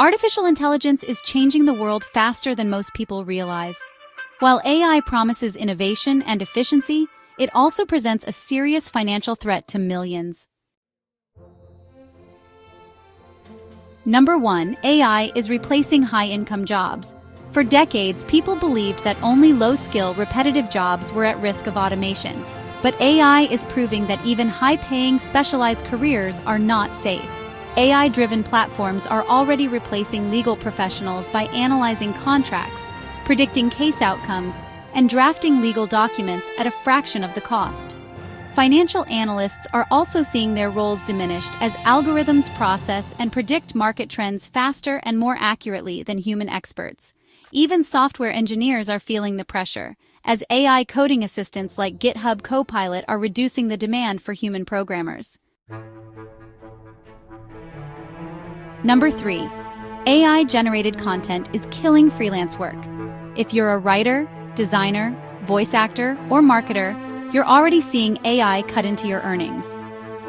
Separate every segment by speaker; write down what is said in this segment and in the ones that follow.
Speaker 1: Artificial intelligence is changing the world faster than most people realize. While AI promises innovation and efficiency, it also presents a serious financial threat to millions. Number 1, AI is replacing high-income jobs. For decades, people believed that only low-skill, repetitive jobs were at risk of automation. But AI is proving that even high-paying, specialized careers are not safe. AI-driven platforms are already replacing legal professionals by analyzing contracts, predicting case outcomes, and drafting legal documents at a fraction of the cost. Financial analysts are also seeing their roles diminished as algorithms process and predict market trends faster and more accurately than human experts. Even software engineers are feeling the pressure, as AI coding assistants like GitHub Copilot are reducing the demand for human programmers. Number 3, AI-generated content is killing freelance work. If you're a writer, designer, voice actor, or marketer, you're already seeing AI cut into your earnings.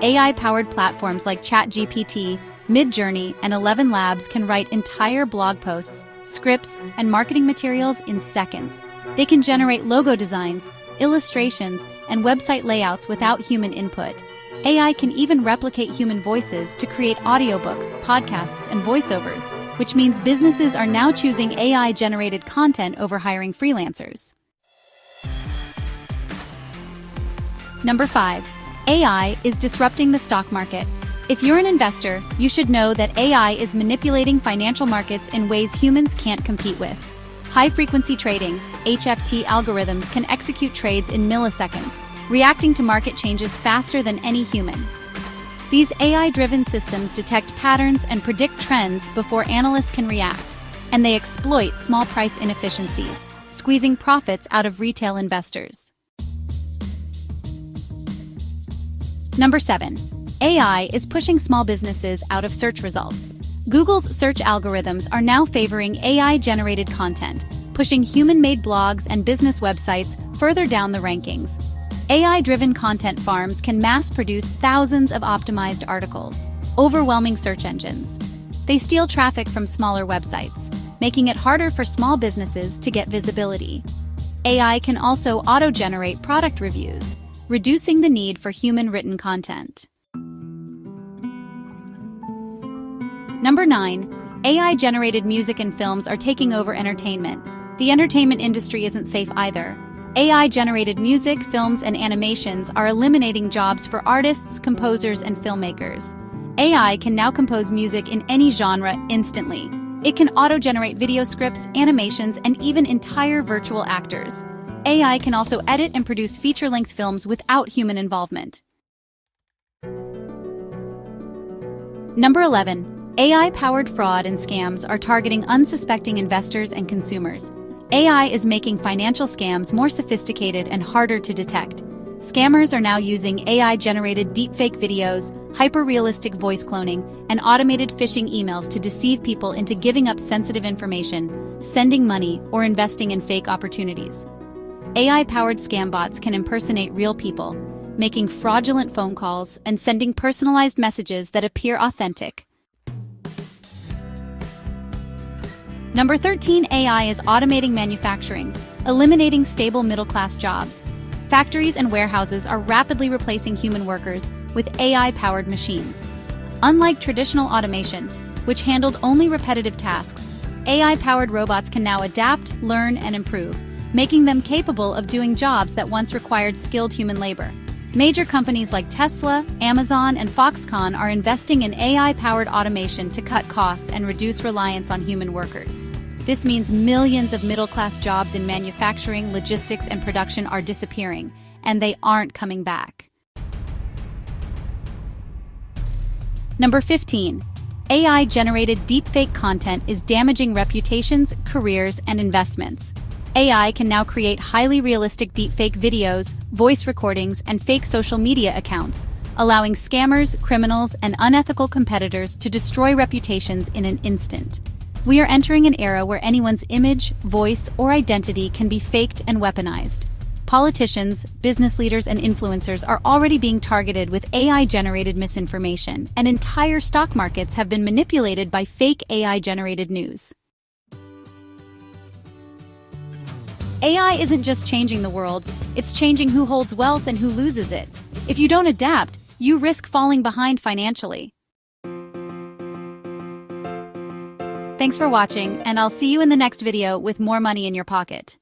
Speaker 1: AI-powered platforms like ChatGPT, Midjourney, and 11 Labs can write entire blog posts, scripts, and marketing materials in seconds. They can generate logo designs, illustrations, and website layouts without human input. AI can even replicate human voices to create audiobooks, podcasts, and voiceovers, which means businesses are now choosing AI-generated content over hiring freelancers. Number 5, AI is disrupting the stock market. If you're an investor, you should know that AI is manipulating financial markets in ways humans can't compete with. High-frequency trading, HFT algorithms can execute trades in milliseconds, reacting to market changes faster than any human. These AI-driven systems detect patterns and predict trends before analysts can react, and they exploit small price inefficiencies, squeezing profits out of retail investors. Number 7, AI is pushing small businesses out of search results. Google's search algorithms are now favoring AI-generated content, pushing human-made blogs and business websites further down the rankings. AI-driven content farms can mass-produce thousands of optimized articles, overwhelming search engines. They steal traffic from smaller websites, making it harder for small businesses to get visibility. AI can also auto-generate product reviews, reducing the need for human-written content. Number 9, AI-generated music and films are taking over entertainment. The entertainment industry isn't safe either. AI-generated music, films, and animations are eliminating jobs for artists, composers, and filmmakers. AI can now compose music in any genre instantly. It can auto-generate video scripts, animations, and even entire virtual actors. AI can also edit and produce feature-length films without human involvement. Number 11. AI-powered fraud and scams are targeting unsuspecting investors and consumers. AI is making financial scams more sophisticated and harder to detect. Scammers are now using AI-generated deepfake videos, hyper-realistic voice cloning, and automated phishing emails to deceive people into giving up sensitive information, sending money, or investing in fake opportunities. AI-powered scam bots can impersonate real people, making fraudulent phone calls and sending personalized messages that appear authentic. Number 13, AI is automating manufacturing, eliminating stable middle-class jobs. Factories and warehouses are rapidly replacing human workers with AI-powered machines. Unlike traditional automation, which handled only repetitive tasks, AI-powered robots can now adapt, learn, and improve, making them capable of doing jobs that once required skilled human labor. Major companies like Tesla, Amazon, and Foxconn are investing in AI-powered automation to cut costs and reduce reliance on human workers. This means millions of middle-class jobs in manufacturing, logistics, and production are disappearing, and they aren't coming back. Number 15. AI-generated deepfake content is damaging reputations, careers, and investments. AI can now create highly realistic deepfake videos, voice recordings, and fake social media accounts, allowing scammers, criminals, and unethical competitors to destroy reputations in an instant. We are entering an era where anyone's image, voice, or identity can be faked and weaponized. Politicians, business leaders, and influencers are already being targeted with AI-generated misinformation, and entire stock markets have been manipulated by fake AI-generated news. AI isn't just changing the world, it's changing who holds wealth and who loses it. If you don't adapt, you risk falling behind financially. Thanks for watching, and I'll see you in the next video with more money in your pocket.